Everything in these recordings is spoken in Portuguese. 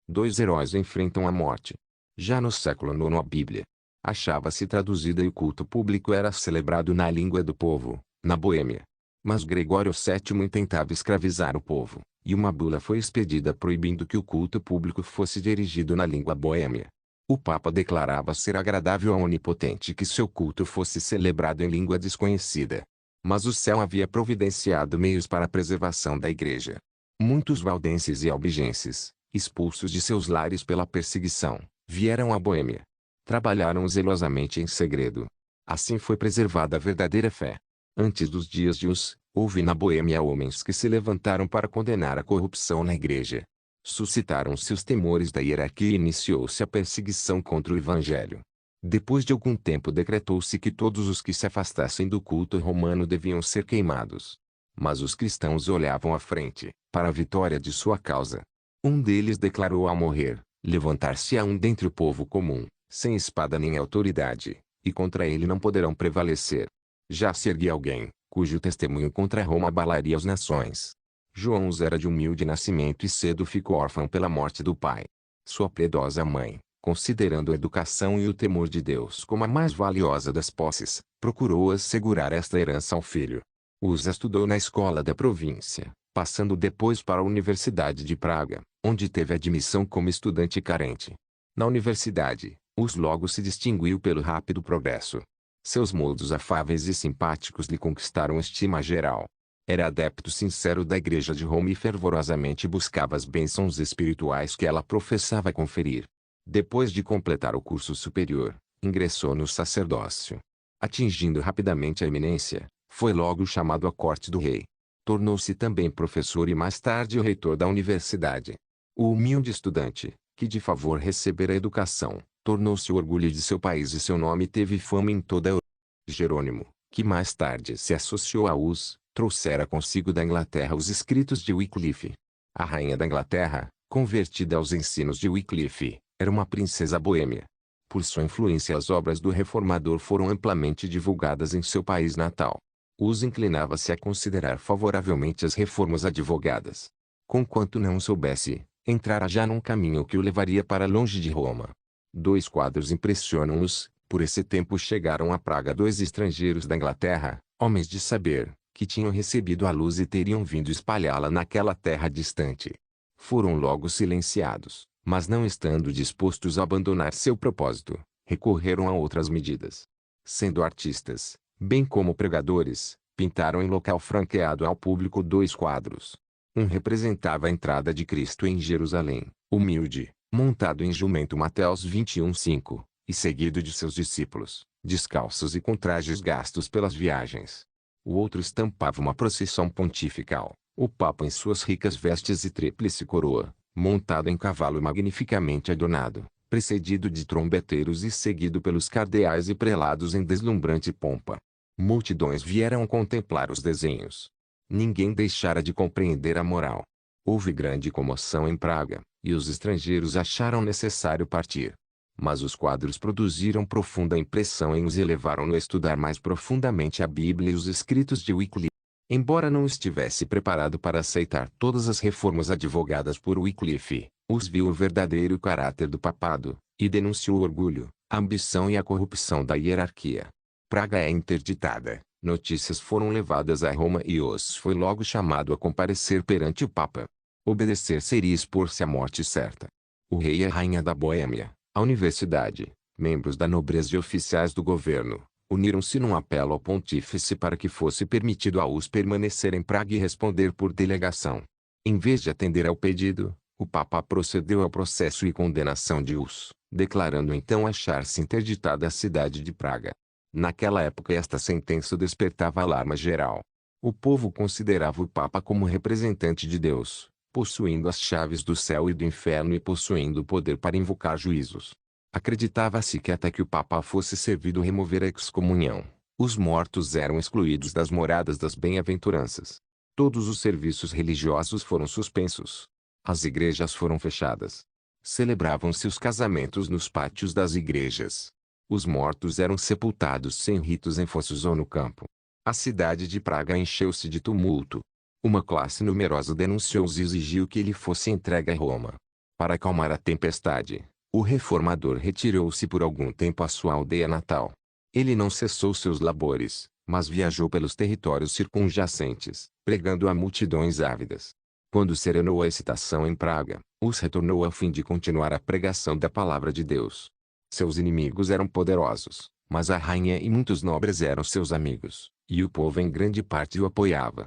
Dois heróis enfrentam a morte. Já no século IX a Bíblia achava-se traduzida e o culto público era celebrado na língua do povo, na Boêmia. Mas Gregório VII tentava escravizar o povo, e uma bula foi expedida proibindo que o culto público fosse dirigido na língua boêmia. O Papa declarava ser agradável ao Onipotente que seu culto fosse celebrado em língua desconhecida. Mas o céu havia providenciado meios para a preservação da Igreja. Muitos valdenses e albigenses, expulsos de seus lares pela perseguição, vieram à Boêmia. Trabalharam zelosamente em segredo. Assim foi preservada a verdadeira fé. Antes dos dias de Hus, houve na Boêmia homens que se levantaram para condenar a corrupção na Igreja. Suscitaram-se os temores da hierarquia e iniciou-se a perseguição contra o Evangelho. Depois de algum tempo decretou-se que todos os que se afastassem do culto romano deviam ser queimados. Mas os cristãos olhavam à frente, para a vitória de sua causa. Um deles declarou ao morrer: levantar-se-á um dentre o povo comum, sem espada nem autoridade, e contra ele não poderão prevalecer. Já se erguia alguém, cujo testemunho contra Roma abalaria as nações. João era de humilde nascimento e cedo ficou órfão pela morte do pai. Sua piedosa mãe, considerando a educação e o temor de Deus como a mais valiosa das posses, procurou assegurar esta herança ao filho. Hus estudou na escola da província, passando depois para a Universidade de Praga, onde teve admissão como estudante carente. Na universidade, Hus logo se distinguiu pelo rápido progresso. Seus modos afáveis e simpáticos lhe conquistaram estima geral. Era adepto sincero da Igreja de Roma e fervorosamente buscava as bênçãos espirituais que ela professava conferir. Depois de completar o curso superior, ingressou no sacerdócio. Atingindo rapidamente a eminência, foi logo chamado à corte do rei. Tornou-se também professor e mais tarde o reitor da universidade. O humilde estudante, que de favor recebera a educação, tornou-se o orgulho de seu país e seu nome teve fama em toda a Europa. Jerônimo, que mais tarde se associou a Hus, trouxera consigo da Inglaterra os escritos de Wycliffe. A rainha da Inglaterra, convertida aos ensinos de Wycliffe, era uma princesa boêmia. Por sua influência as obras do reformador foram amplamente divulgadas em seu país natal. Hus inclinava-se a considerar favoravelmente as reformas advogadas. Conquanto não soubesse, entrara já num caminho que o levaria para longe de Roma. Dois quadros impressionam-nos. Por esse tempo chegaram a Praga dois estrangeiros da Inglaterra, homens de saber, que tinham recebido a luz e teriam vindo espalhá-la naquela terra distante. Foram logo silenciados, mas não estando dispostos a abandonar seu propósito, recorreram a outras medidas. Sendo artistas, bem como pregadores, pintaram em local franqueado ao público dois quadros. Um representava a entrada de Cristo em Jerusalém, humilde, montado em jumento Mateus 21:5, e seguido de seus discípulos, descalços e com trajes gastos pelas viagens. O outro estampava uma procissão pontifical, o Papa em suas ricas vestes e tríplice coroa, montado em cavalo magnificamente adornado, precedido de trombeteiros e seguido pelos cardeais e prelados em deslumbrante pompa. Multidões vieram contemplar os desenhos. Ninguém deixara de compreender a moral. Houve grande comoção em Praga, e os estrangeiros acharam necessário partir. Mas os quadros produziram profunda impressão e os levaram a estudar mais profundamente a Bíblia e os escritos de Wycliffe. Embora não estivesse preparado para aceitar todas as reformas advogadas por Wycliffe, Hus viu o verdadeiro caráter do papado, e denunciou o orgulho, a ambição e a corrupção da hierarquia. Praga é interditada, notícias foram levadas a Roma e Hus foi logo chamado a comparecer perante o Papa. Obedecer seria expor-se à morte certa. O rei e a rainha da Boêmia, a universidade, membros da nobreza e oficiais do governo, uniram-se num apelo ao pontífice para que fosse permitido a Hus permanecer em Praga e responder por delegação. Em vez de atender ao pedido, o Papa procedeu ao processo e condenação de Hus, declarando então achar-se interditada a cidade de Praga. Naquela época esta sentença despertava alarma geral. O povo considerava o Papa como representante de Deus, possuindo as chaves do céu e do inferno e possuindo o poder para invocar juízos. Acreditava-se que até que o Papa fosse servido remover a excomunhão, os mortos eram excluídos das moradas das bem-aventuranças. Todos os serviços religiosos foram suspensos. As igrejas foram fechadas. Celebravam-se os casamentos nos pátios das igrejas. Os mortos eram sepultados sem ritos em fossos ou no campo. A cidade de Praga encheu-se de tumulto. Uma classe numerosa denunciou-os e exigiu que ele fosse entregue a Roma. Para acalmar a tempestade, o reformador retirou-se por algum tempo à sua aldeia natal. Ele não cessou seus labores, mas viajou pelos territórios circunjacentes, pregando a multidões ávidas. Quando serenou a excitação em Praga, os retornou a fim de continuar a pregação da palavra de Deus. Seus inimigos eram poderosos, mas a rainha e muitos nobres eram seus amigos, e o povo em grande parte o apoiava.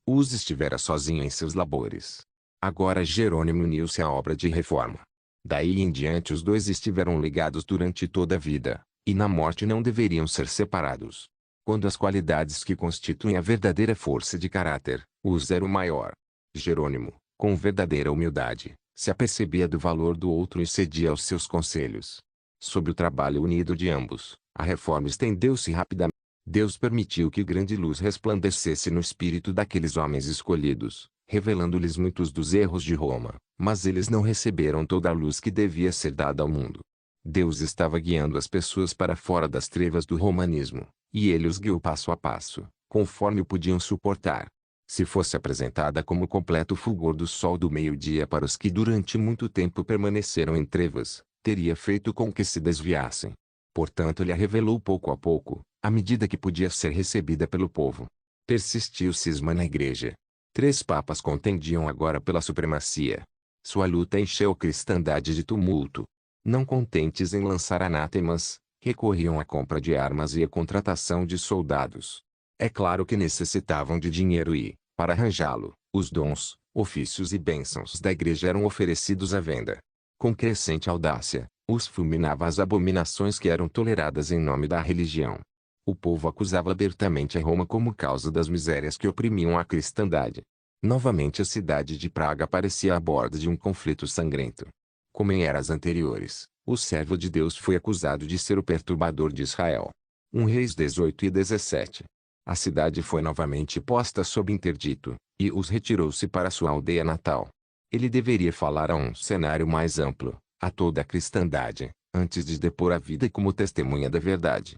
Hus estivera sozinho em seus labores. Agora Jerônimo uniu-se à obra de reforma. Daí em diante os dois estiveram ligados durante toda a vida, e na morte não deveriam ser separados. Quando as qualidades que constituem a verdadeira força de caráter, Hus era o maior. Jerônimo, com verdadeira humildade, se apercebia do valor do outro e cedia aos seus conselhos. Sob o trabalho unido de ambos, a reforma estendeu-se rapidamente. Deus permitiu que grande luz resplandecesse no espírito daqueles homens escolhidos, revelando-lhes muitos dos erros de Roma, mas eles não receberam toda a luz que devia ser dada ao mundo. Deus estava guiando as pessoas para fora das trevas do romanismo, e ele os guiou passo a passo, conforme o podiam suportar. Se fosse apresentada como completo fulgor do sol do meio-dia para os que durante muito tempo permaneceram em trevas, teria feito com que se desviassem. Portanto ele a revelou pouco a pouco, à medida que podia ser recebida pelo povo. Persistiu o cisma na igreja. 3 papas contendiam agora pela supremacia. Sua luta encheu a cristandade de tumulto. Não contentes em lançar anátemas, recorriam à compra de armas e à contratação de soldados. É claro que necessitavam de dinheiro e, para arranjá-lo, os dons, ofícios e bênçãos da igreja eram oferecidos à venda. Com crescente audácia, Hus fulminava as abominações que eram toleradas em nome da religião. O povo acusava abertamente a Roma como causa das misérias que oprimiam a cristandade. Novamente a cidade de Praga parecia à borda de um conflito sangrento. Como em eras anteriores, o servo de Deus foi acusado de ser o perturbador de Israel. 1 Reis 18 e 17. A cidade foi novamente posta sob interdito, e Hus retirou-se para sua aldeia natal. Ele deveria falar a um cenário mais amplo, a toda a cristandade, antes de depor a vida como testemunha da verdade.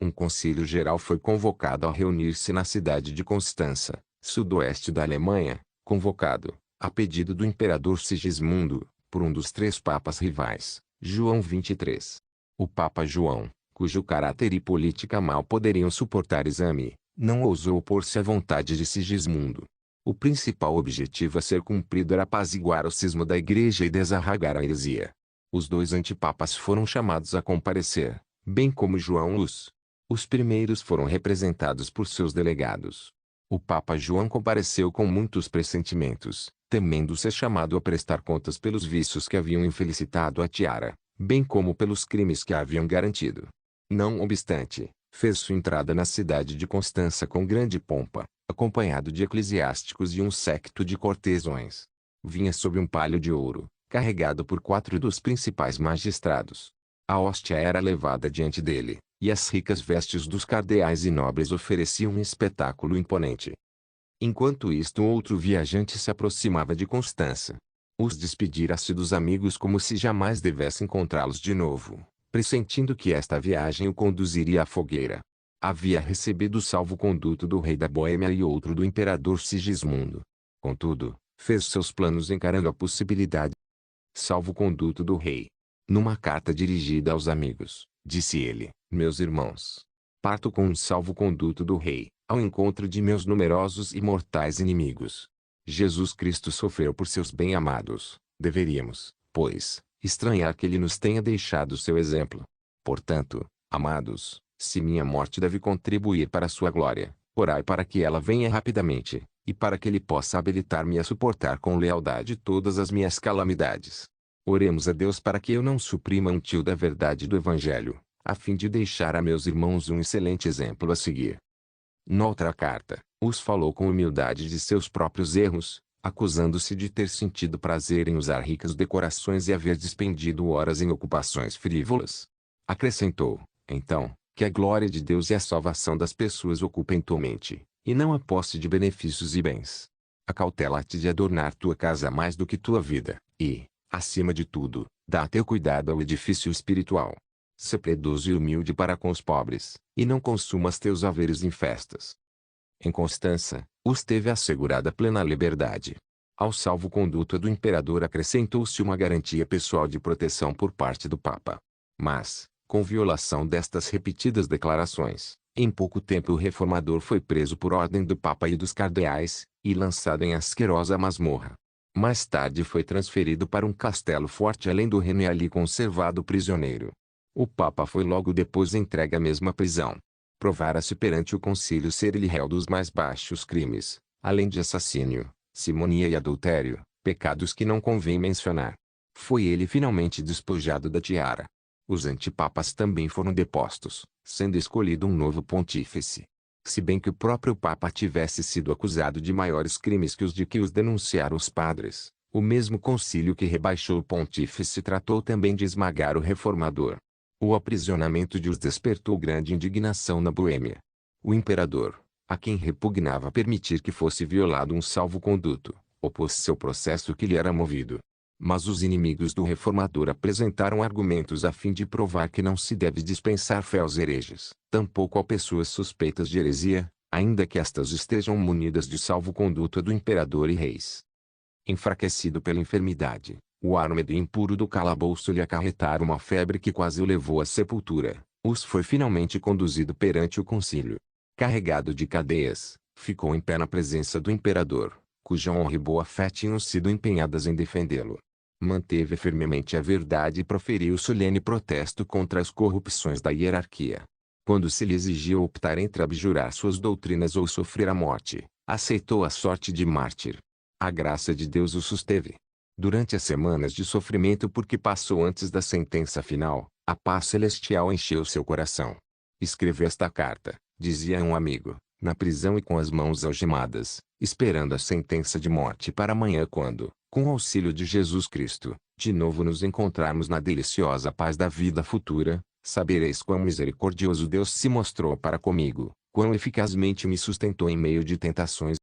Um concílio geral foi convocado a reunir-se na cidade de Constança, sudoeste da Alemanha, convocado, a pedido do imperador Sigismundo, por um dos 3 papas rivais, João 23. O Papa João, cujo caráter e política mal poderiam suportar exame, não ousou opor-se à vontade de Sigismundo. O principal objetivo a ser cumprido era apaziguar o cisma da igreja e desarraigar a heresia. Os 2 antipapas foram chamados a comparecer, bem como João Hus. Os primeiros foram representados por seus delegados. O Papa João compareceu com muitos pressentimentos, temendo ser chamado a prestar contas pelos vícios que haviam infelicitado a tiara, bem como pelos crimes que a haviam garantido. Não obstante, fez sua entrada na cidade de Constança com grande pompa, acompanhado de eclesiásticos e um séquito de cortesões. Vinha sob um palio de ouro, carregado por 4 dos principais magistrados. A hóstia era levada diante dele, e as ricas vestes dos cardeais e nobres ofereciam um espetáculo imponente. Enquanto isto outro viajante se aproximava de Constança. Hus despedira-se dos amigos como se jamais devesse encontrá-los de novo, pressentindo que esta viagem o conduziria à fogueira. Havia recebido o salvo-conduto do rei da Boêmia e outro do imperador Sigismundo. Contudo, fez seus planos encarando a possibilidade. Salvo-conduto do rei. Numa carta dirigida aos amigos, disse ele: meus irmãos, parto com um salvo-conduto do rei, ao encontro de meus numerosos e mortais inimigos. Jesus Cristo sofreu por seus bem-amados. Deveríamos, pois, estranhar que ele nos tenha deixado seu exemplo. Portanto, amados, se minha morte deve contribuir para a sua glória, orai para que ela venha rapidamente, e para que ele possa habilitar-me a suportar com lealdade todas as minhas calamidades. Oremos a Deus para que eu não suprima um tio da verdade do Evangelho, a fim de deixar a meus irmãos um excelente exemplo a seguir. Noutra carta, Hus falou com humildade de seus próprios erros, acusando-se de ter sentido prazer em usar ricas decorações e haver despendido horas em ocupações frívolas. Acrescentou, então, que a glória de Deus e a salvação das pessoas ocupem tua mente, e não a posse de benefícios e bens. Acautela-te de adornar tua casa mais do que tua vida, e, acima de tudo, dá teu cuidado ao edifício espiritual. Sê piedoso e humilde para com os pobres, e não consumas teus haveres em festas. Em Constança, Hus teve assegurada plena liberdade. Ao salvo-conduto do imperador acrescentou-se uma garantia pessoal de proteção por parte do Papa. Mas, com violação destas repetidas declarações, em pouco tempo o reformador foi preso por ordem do Papa e dos cardeais, e lançado em asquerosa masmorra. Mais tarde foi transferido para um castelo forte além do Reno e ali conservado prisioneiro. O Papa foi logo depois entregue à mesma prisão. Provara-se perante o concílio ser ele réu dos mais baixos crimes, além de assassínio, simonia e adultério, pecados que não convém mencionar. Foi ele finalmente despojado da tiara. Os antipapas também foram depostos, sendo escolhido um novo pontífice. Se bem que o próprio Papa tivesse sido acusado de maiores crimes que os de que os denunciaram os padres, o mesmo concílio que rebaixou o pontífice tratou também de esmagar o reformador. O aprisionamento de os despertou grande indignação na Boêmia. O imperador, a quem repugnava permitir que fosse violado um salvo-conduto, opôs-se ao processo que lhe era movido. Mas os inimigos do reformador apresentaram argumentos a fim de provar que não se deve dispensar fé aos hereges, tampouco a pessoas suspeitas de heresia, ainda que estas estejam munidas de salvo-conduto do imperador e reis. Enfraquecido pela enfermidade, o ar úmido e impuro do calabouço lhe acarretara uma febre que quase o levou à sepultura. Foi finalmente conduzido perante o concílio. Carregado de cadeias, ficou em pé na presença do imperador, cuja honra e boa-fé tinham sido empenhadas em defendê-lo. Manteve firmemente a verdade e proferiu solene protesto contra as corrupções da hierarquia. Quando se lhe exigia optar entre abjurar suas doutrinas ou sofrer a morte, aceitou a sorte de mártir. A graça de Deus o susteve. Durante as semanas de sofrimento por que passou antes da sentença final, a paz celestial encheu seu coração. Escreveu esta carta, dizia um amigo, na prisão e com as mãos algemadas, esperando a sentença de morte para amanhã quando, com o auxílio de Jesus Cristo, de novo nos encontrarmos na deliciosa paz da vida futura, sabereis quão misericordioso Deus se mostrou para comigo, quão eficazmente me sustentou em meio de tentações.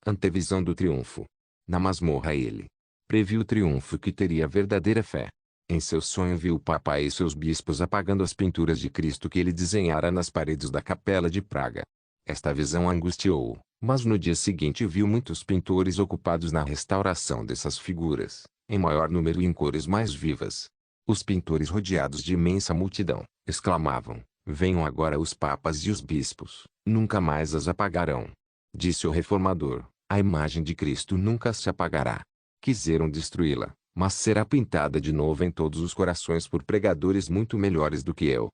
Antevisão do triunfo. Na masmorra ele previu o triunfo que teria verdadeira fé. Em seu sonho viu o Papa e seus bispos apagando as pinturas de Cristo que ele desenhara nas paredes da capela de Praga. Esta visão angustiou-o, mas no dia seguinte viu muitos pintores ocupados na restauração dessas figuras, em maior número e em cores mais vivas. Os pintores rodeados de imensa multidão, exclamavam, venham agora os papas e os bispos, nunca mais as apagarão. Disse o reformador, a imagem de Cristo nunca se apagará. Quiseram destruí-la, mas será pintada de novo em todos os corações por pregadores muito melhores do que eu.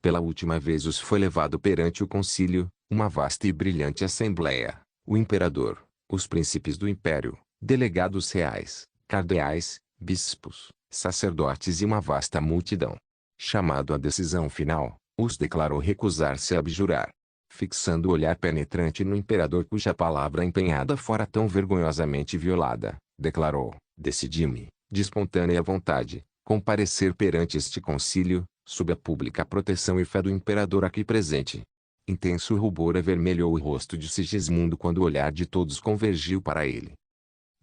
Pela última vez foi levado perante o concílio, uma vasta e brilhante assembleia, o imperador, os príncipes do império, delegados reais, cardeais, bispos, sacerdotes e uma vasta multidão. Chamado à decisão final, declarou recusar-se a abjurar. Fixando o olhar penetrante no imperador cuja palavra empenhada fora tão vergonhosamente violada, declarou, decidi-me, de espontânea vontade, comparecer perante este concílio, sob a pública proteção e fé do imperador aqui presente. Intenso rubor avermelhou o rosto de Sigismundo quando o olhar de todos convergiu para ele.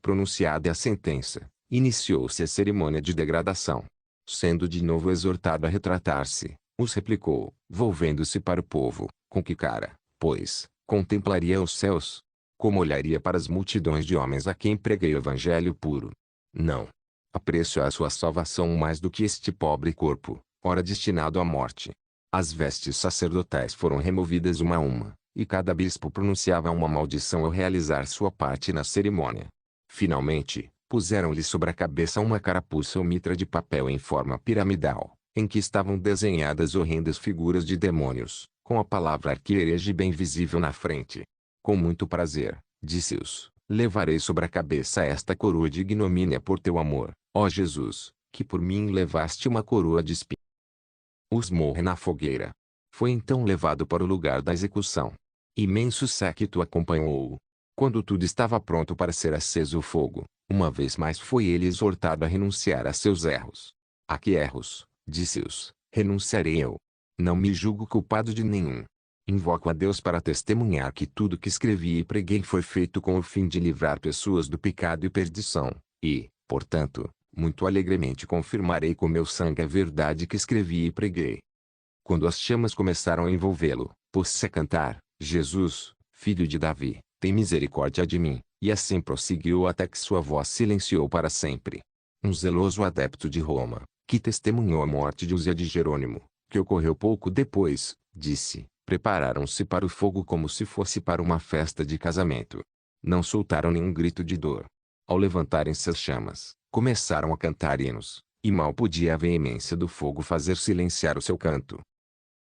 Pronunciada a sentença, iniciou-se a cerimônia de degradação. Sendo de novo exortado a retratar-se, replicou, volvendo-se para o povo, com que cara, pois, contemplaria os céus? Como olharia para as multidões de homens a quem preguei o evangelho puro? Não. Aprecio a sua salvação mais do que este pobre corpo, ora destinado à morte. As vestes sacerdotais foram removidas uma a uma, e cada bispo pronunciava uma maldição ao realizar sua parte na cerimônia. Finalmente, puseram-lhe sobre a cabeça uma carapuça ou mitra de papel em forma piramidal, em que estavam desenhadas horrendas figuras de demônios, com a palavra arquierege bem visível na frente. Com muito prazer, disse-os, levarei sobre a cabeça esta coroa de ignomínia por teu amor, ó Jesus, que por mim levaste uma coroa de espinhos. Morre na fogueira. Foi então levado para o lugar da execução. Imenso séquito acompanhou-o. Quando tudo estava pronto para ser aceso o fogo, uma vez mais foi ele exortado a renunciar a seus erros. A que erros, disse-os, renunciarei eu. Não me julgo culpado de nenhum. Invoco a Deus para testemunhar que tudo que escrevi e preguei foi feito com o fim de livrar pessoas do pecado e perdição, e, portanto, muito alegremente confirmarei com meu sangue a verdade que escrevi e preguei. Quando as chamas começaram a envolvê-lo, pôs-se a cantar, Jesus, filho de Davi, tem misericórdia de mim. E assim prosseguiu até que sua voz silenciou para sempre. Um zeloso adepto de Roma, que testemunhou a morte de Uzia de Jerônimo, que ocorreu pouco depois, disse: prepararam-se para o fogo como se fosse para uma festa de casamento. Não soltaram nenhum grito de dor. Ao levantarem-se as chamas, começaram a cantar hinos, e mal podia a veemência do fogo fazer silenciar o seu canto.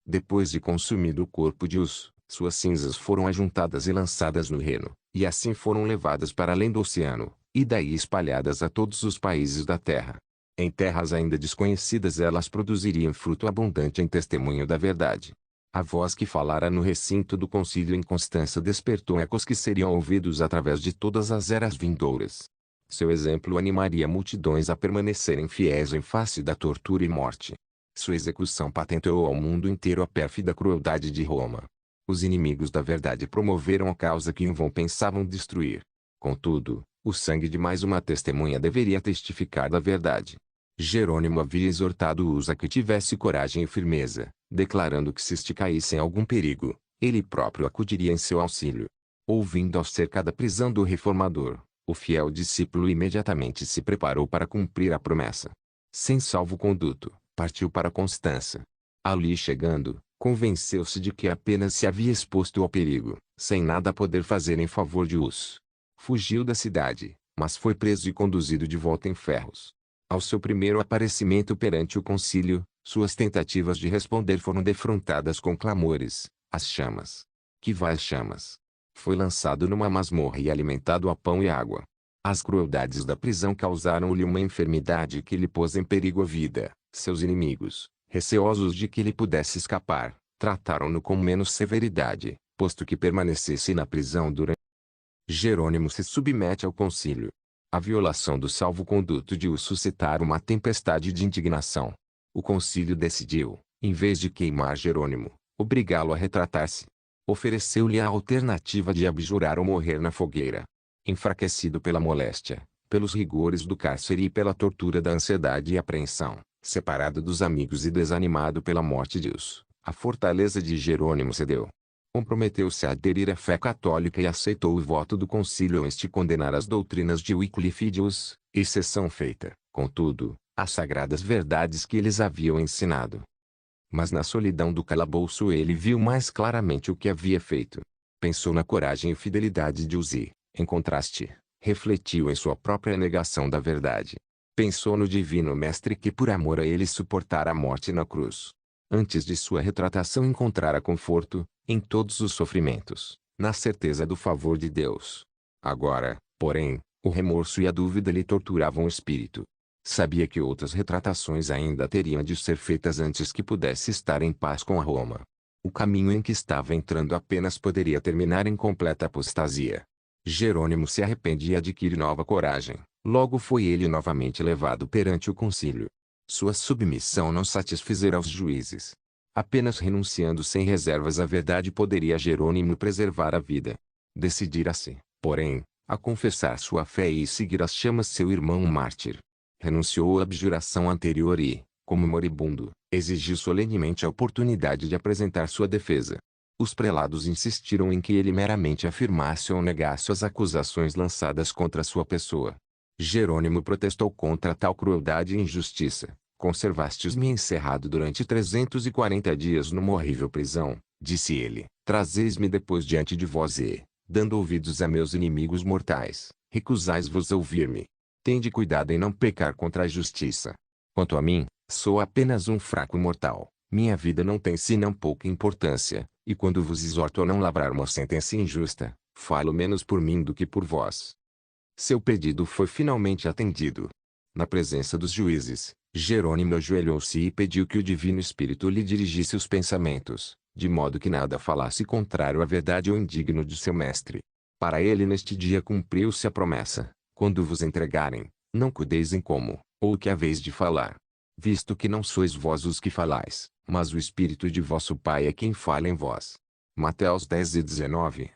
Depois de consumido o corpo de Uz, suas cinzas foram ajuntadas e lançadas no Reno, e assim foram levadas para além do oceano, e daí espalhadas a todos os países da terra. Em terras ainda desconhecidas elas produziriam fruto abundante em testemunho da verdade. A voz que falara no recinto do concílio em Constança despertou ecos que seriam ouvidos através de todas as eras vindouras. Seu exemplo animaria multidões a permanecerem fiéis em face da tortura e morte. Sua execução patenteou ao mundo inteiro a pérfida crueldade de Roma. Os inimigos da verdade promoveram a causa que em vão pensavam destruir. Contudo, o sangue de mais uma testemunha deveria testificar da verdade. Jerônimo havia exortado Uz a que tivesse coragem e firmeza, declarando que se este caísse em algum perigo, ele próprio acudiria em seu auxílio. Ouvindo acerca da prisão do reformador, o fiel discípulo imediatamente se preparou para cumprir a promessa. Sem salvo-conduto, partiu para Constança. Ali chegando, convenceu-se de que apenas se havia exposto ao perigo, sem nada poder fazer em favor de Uz. Fugiu da cidade, mas foi preso e conduzido de volta em ferros. Ao seu primeiro aparecimento perante o concílio, suas tentativas de responder foram defrontadas com clamores: as chamas! Que vai as chamas! Foi lançado numa masmorra e alimentado a pão e água. As crueldades da prisão causaram-lhe uma enfermidade que lhe pôs em perigo a vida. Seus inimigos, receosos de que ele pudesse escapar, trataram-no com menos severidade, posto que permanecesse na prisão durante. Jerônimo se submete ao concílio. A violação do salvo-conduto de Uz suscitara uma tempestade de indignação. O concílio decidiu, em vez de queimar Jerônimo, obrigá-lo a retratar-se. Ofereceu-lhe a alternativa de abjurar ou morrer na fogueira. Enfraquecido pela moléstia, pelos rigores do cárcere e pela tortura da ansiedade e apreensão, separado dos amigos e desanimado pela morte de Uz, a fortaleza de Jerônimo cedeu. Comprometeu-se a aderir à fé católica e aceitou o voto do concílio antes de condenar as doutrinas de Wycliffe e de Uz, exceção feita, contudo, às sagradas verdades que eles haviam ensinado. Mas na solidão do calabouço ele viu mais claramente o que havia feito. Pensou na coragem e fidelidade de Uz e, em contraste, refletiu em sua própria negação da verdade. Pensou no divino mestre que por amor a ele suportara a morte na cruz. Antes de sua retratação encontrara conforto, em todos os sofrimentos, na certeza do favor de Deus. Agora, porém, o remorso e a dúvida lhe torturavam o espírito. Sabia que outras retratações ainda teriam de ser feitas antes que pudesse estar em paz com a Roma. O caminho em que estava entrando apenas poderia terminar em completa apostasia. Jerônimo se arrependia e adquire nova coragem. Logo foi ele novamente levado perante o concílio. Sua submissão não satisfizera aos juízes. Apenas renunciando sem reservas à verdade poderia Jerônimo preservar a vida. Decidira-se, porém, a confessar sua fé e seguir as chamas seu irmão mártir. Renunciou à abjuração anterior e, como moribundo, exigiu solenemente a oportunidade de apresentar sua defesa. Os prelados insistiram em que ele meramente afirmasse ou negasse as acusações lançadas contra sua pessoa. Jerônimo protestou contra tal crueldade e injustiça. Conservastes-me encerrado durante 340 dias numa horrível prisão, disse ele. Trazeis-me depois diante de vós e, dando ouvidos a meus inimigos mortais, recusais-vos a ouvir-me. Tende cuidado em não pecar contra a justiça. Quanto a mim, sou apenas um fraco mortal. Minha vida não tem senão pouca importância, e quando vos exorto a não lavrar uma sentença injusta, falo menos por mim do que por vós. Seu pedido foi finalmente atendido. Na presença dos juízes, Jerônimo ajoelhou-se e pediu que o Divino Espírito lhe dirigisse os pensamentos, de modo que nada falasse contrário à verdade ou indigno de seu mestre. Para ele neste dia cumpriu-se a promessa: quando vos entregarem, não cuideis em como, ou o que haveis de falar. Visto que não sois vós os que falais, mas o Espírito de vosso Pai é quem fala em vós. Mateus 10:19.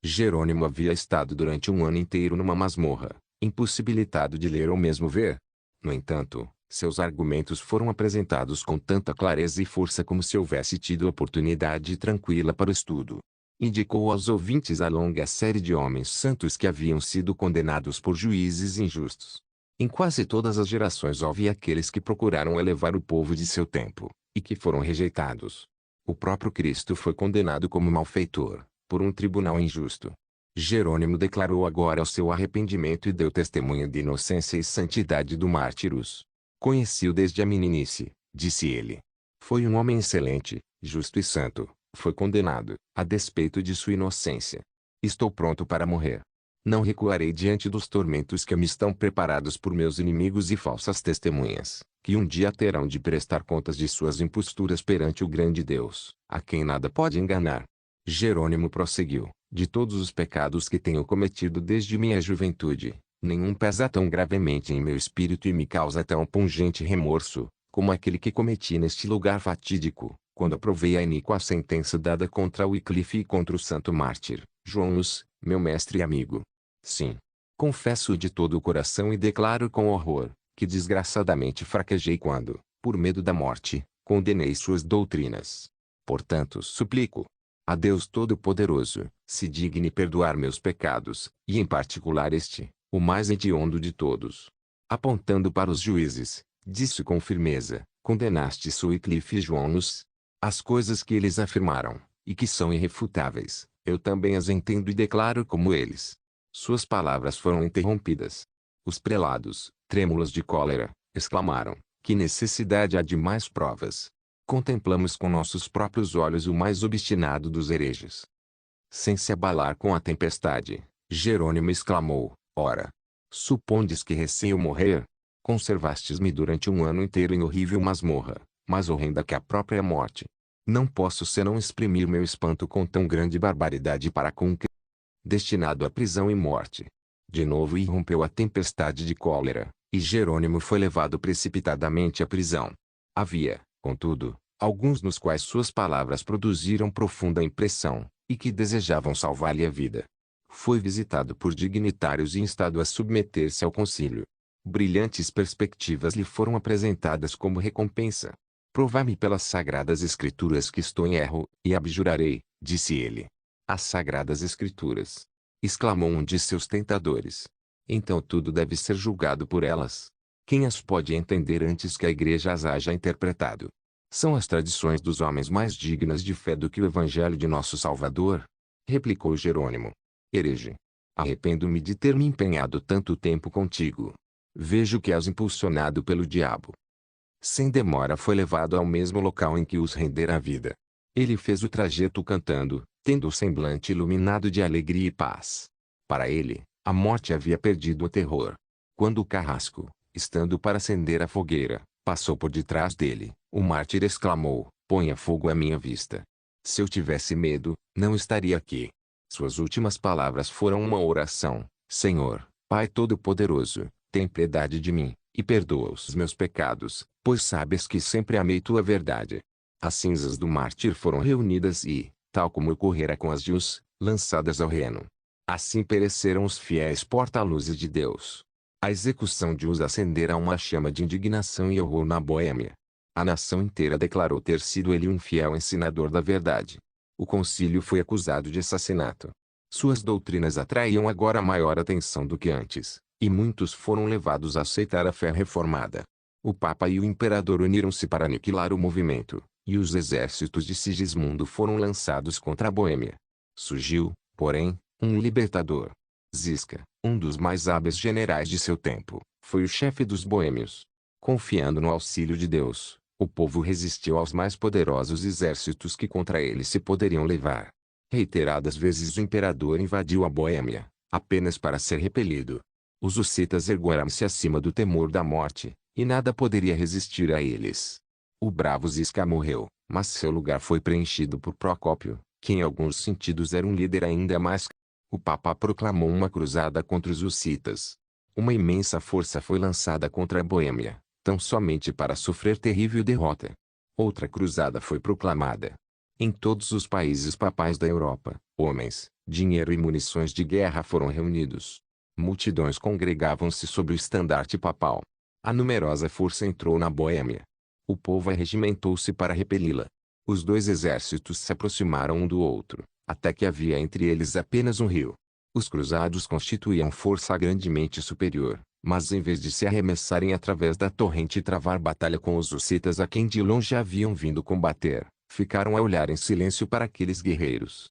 Jerônimo havia estado durante um ano inteiro numa masmorra, impossibilitado de ler ou mesmo ver. No entanto, seus argumentos foram apresentados com tanta clareza e força como se houvesse tido oportunidade tranquila para o estudo. Indicou aos ouvintes a longa série de homens santos que haviam sido condenados por juízes injustos. Em quase todas as gerações houve aqueles que procuraram elevar o povo de seu tempo, e que foram rejeitados. O próprio Cristo foi condenado como malfeitor, por um tribunal injusto. Jerônimo declarou agora o seu arrependimento e deu testemunho de inocência e santidade do mártirus. Conheci-o desde a meninice, disse ele. Foi um homem excelente, justo e santo. Foi condenado, a despeito de sua inocência. Estou pronto para morrer. Não recuarei diante dos tormentos que me estão preparados por meus inimigos e falsas testemunhas, que um dia terão de prestar contas de suas imposturas perante o grande Deus, a quem nada pode enganar. Jerônimo prosseguiu: de todos os pecados que tenho cometido desde minha juventude, nenhum pesa tão gravemente em meu espírito e me causa tão pungente remorso, como aquele que cometi neste lugar fatídico, quando aprovei a iníqua sentença dada contra Wycliffe e contra o santo mártir, João Hus, meu mestre e amigo. Sim. Confesso de todo o coração e declaro com horror, que desgraçadamente fraquejei quando, por medo da morte, condenei suas doutrinas. Portanto suplico a Deus Todo-Poderoso, se digne perdoar meus pecados, e em particular este, o mais hediondo de todos. Apontando para os juízes, disse com firmeza: condenaste Wycliffe e João Hus. As coisas que eles afirmaram, e que são irrefutáveis, eu também as entendo e declaro como eles. Suas palavras foram interrompidas. Os prelados, trêmulos de cólera, exclamaram: que necessidade há de mais provas? Contemplamos com nossos próprios olhos o mais obstinado dos hereges. Sem se abalar com a tempestade, Jerônimo exclamou: ora, supondes que receio morrer? Conservastes-me durante um ano inteiro em horrível masmorra, mais horrenda que a própria morte. Não posso senão exprimir meu espanto com tão grande barbaridade para com que, destinado à prisão e morte. De novo irrompeu a tempestade de cólera, e Jerônimo foi levado precipitadamente à prisão. Havia, contudo, alguns nos quais suas palavras produziram profunda impressão, e que desejavam salvar-lhe a vida. Foi visitado por dignitários e instado a submeter-se ao concílio. Brilhantes perspectivas lhe foram apresentadas como recompensa. Provai-me pelas sagradas escrituras que estou em erro, e abjurarei, disse ele. As sagradas escrituras! Exclamou um de seus tentadores. Então tudo deve ser julgado por elas. Quem as pode entender antes que a igreja as haja interpretado? São as tradições dos homens mais dignas de fé do que o evangelho de nosso Salvador? Replicou Jerônimo. Herege! Arrependo-me de ter me empenhado tanto tempo contigo. Vejo que és impulsionado pelo diabo. Sem demora foi levado ao mesmo local em que os rendera a vida. Ele fez o trajeto cantando, tendo o semblante iluminado de alegria e paz. Para ele, a morte havia perdido o terror. Quando o carrasco, estando para acender a fogueira, passou por detrás dele, o mártir exclamou: ponha fogo à minha vista. Se eu tivesse medo, não estaria aqui. Suas últimas palavras foram uma oração: Senhor, Pai Todo-Poderoso, tem piedade de mim, e perdoa os meus pecados, pois sabes que sempre amei tua verdade. As cinzas do mártir foram reunidas e, tal como ocorrera com as de Hus, lançadas ao reno. Assim pereceram os fiéis porta-luzes de Deus. A execução de Hus acendera uma chama de indignação e horror na Boêmia. A nação inteira declarou ter sido ele um fiel ensinador da verdade. O concílio foi acusado de assassinato. Suas doutrinas atraíam agora maior atenção do que antes, e muitos foram levados a aceitar a fé reformada. O Papa e o Imperador uniram-se para aniquilar o movimento, e os exércitos de Sigismundo foram lançados contra a Boêmia. Surgiu, porém, um libertador. Zisca, um dos mais hábeis generais de seu tempo, foi o chefe dos boêmios. Confiando no auxílio de Deus, o povo resistiu aos mais poderosos exércitos que contra ele se poderiam levar. Reiteradas vezes o imperador invadiu a Boêmia, apenas para ser repelido. Os hussitas ergueram-se acima do temor da morte, e nada poderia resistir a eles. O bravo Zisca morreu, mas seu lugar foi preenchido por Procópio, que em alguns sentidos era um líder ainda mais. O Papa proclamou uma cruzada contra os hussitas. Uma imensa força foi lançada contra a Boêmia, tão somente para sofrer terrível derrota. Outra cruzada foi proclamada. Em todos os países papais da Europa, homens, dinheiro e munições de guerra foram reunidos. Multidões congregavam-se sob o estandarte papal. A numerosa força entrou na Boêmia. O povo arregimentou-se para repeli-la. Os dois exércitos se aproximaram um do outro, até que havia entre eles apenas um rio. Os cruzados constituíam força grandemente superior, mas em vez de se arremessarem através da torrente e travar batalha com os hussitas a quem de longe haviam vindo combater, ficaram a olhar em silêncio para aqueles guerreiros.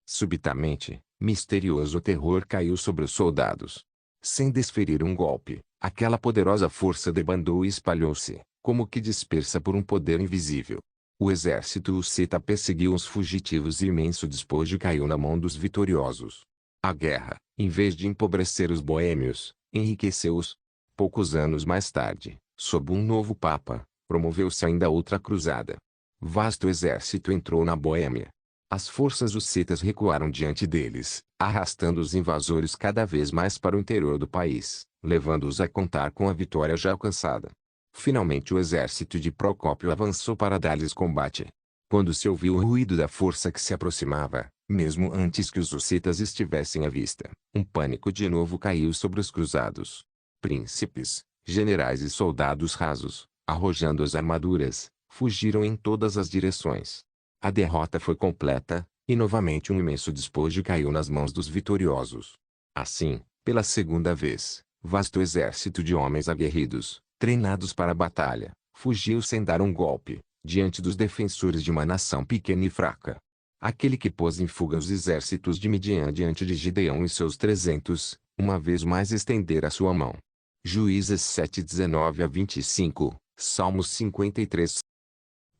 Subitamente, misterioso terror caiu sobre os soldados. Sem desferir um golpe, aquela poderosa força debandou e espalhou-se, como que dispersa por um poder invisível. O exército hussita perseguiu os fugitivos e imenso despojo caiu na mão dos vitoriosos. A guerra, em vez de empobrecer os boêmios, enriqueceu-os. Poucos anos mais tarde, sob um novo papa, promoveu-se ainda outra cruzada. Vasto exército entrou na Boêmia. As forças hussitas recuaram diante deles, arrastando os invasores cada vez mais para o interior do país, levando-os a contar com a vitória já alcançada. Finalmente o exército de Procópio avançou para dar-lhes combate. Quando se ouviu o ruído da força que se aproximava, mesmo antes que os hussitas estivessem à vista, um pânico de novo caiu sobre os cruzados. Príncipes, generais e soldados rasos, arrojando as armaduras, fugiram em todas as direções. A derrota foi completa, e novamente um imenso despojo caiu nas mãos dos vitoriosos. Assim, pela segunda vez, vasto exército de homens aguerridos, treinados para a batalha, fugiu sem dar um golpe, diante dos defensores de uma nação pequena e fraca. Aquele que pôs em fuga os exércitos de Midian diante de Gideão e seus 300, uma vez mais estendera sua mão. Juízes 7:19-25, Salmos 53.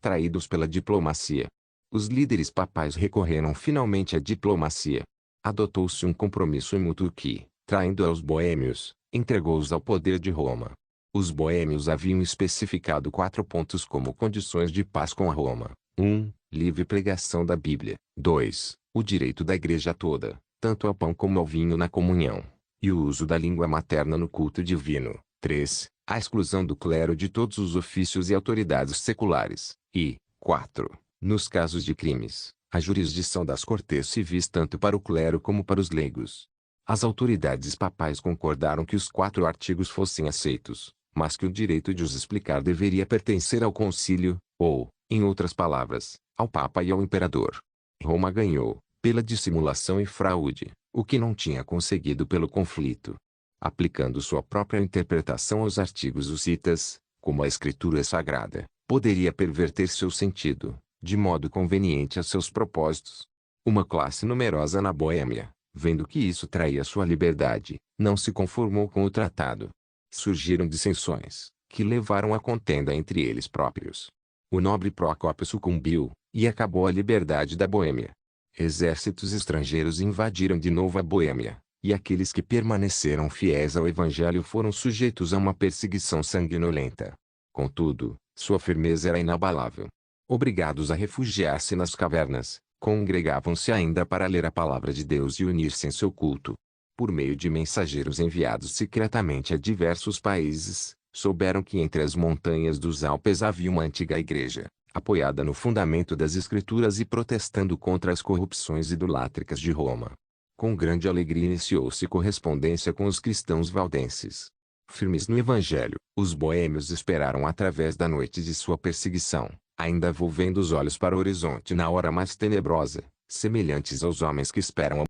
Traídos pela diplomacia. Os líderes papais recorreram finalmente à diplomacia. Adotou-se um compromisso mútuo que, traindo aos boêmios, entregou-os ao poder de Roma. Os boêmios haviam especificado 4 pontos como condições de paz com a Roma. 1. Livre pregação da Bíblia. 2. O direito da igreja toda, tanto ao pão como ao vinho na comunhão, e o uso da língua materna no culto divino. 3. A exclusão do clero de todos os ofícios e autoridades seculares. E 4. Nos casos de crimes, a jurisdição das cortes civis tanto para o clero como para os leigos. As autoridades papais concordaram que os 4 artigos fossem aceitos, mas que o direito de os explicar deveria pertencer ao concílio, ou, em outras palavras, ao papa e ao imperador. Roma ganhou, pela dissimulação e fraude, o que não tinha conseguido pelo conflito. Aplicando sua própria interpretação aos artigos hussitas, como a escritura é sagrada, poderia perverter seu sentido, de modo conveniente a seus propósitos. Uma classe numerosa na Boêmia, vendo que isso traía sua liberdade, não se conformou com o tratado. Surgiram dissensões, que levaram à contenda entre eles próprios. O nobre Procópio sucumbiu, e acabou a liberdade da Boêmia. Exércitos estrangeiros invadiram de novo a Boêmia, e aqueles que permaneceram fiéis ao Evangelho foram sujeitos a uma perseguição sanguinolenta. Contudo, sua firmeza era inabalável. Obrigados a refugiar-se nas cavernas, congregavam-se ainda para ler a palavra de Deus e unir-se em seu culto. Por meio de mensageiros enviados secretamente a diversos países, souberam que entre as montanhas dos Alpes havia uma antiga igreja, apoiada no fundamento das Escrituras e protestando contra as corrupções idolátricas de Roma. Com grande alegria iniciou-se correspondência com os cristãos valdenses. Firmes no Evangelho, os boêmios esperaram através da noite de sua perseguição, ainda volvendo os olhos para o horizonte na hora mais tenebrosa, semelhantes aos homens que esperam a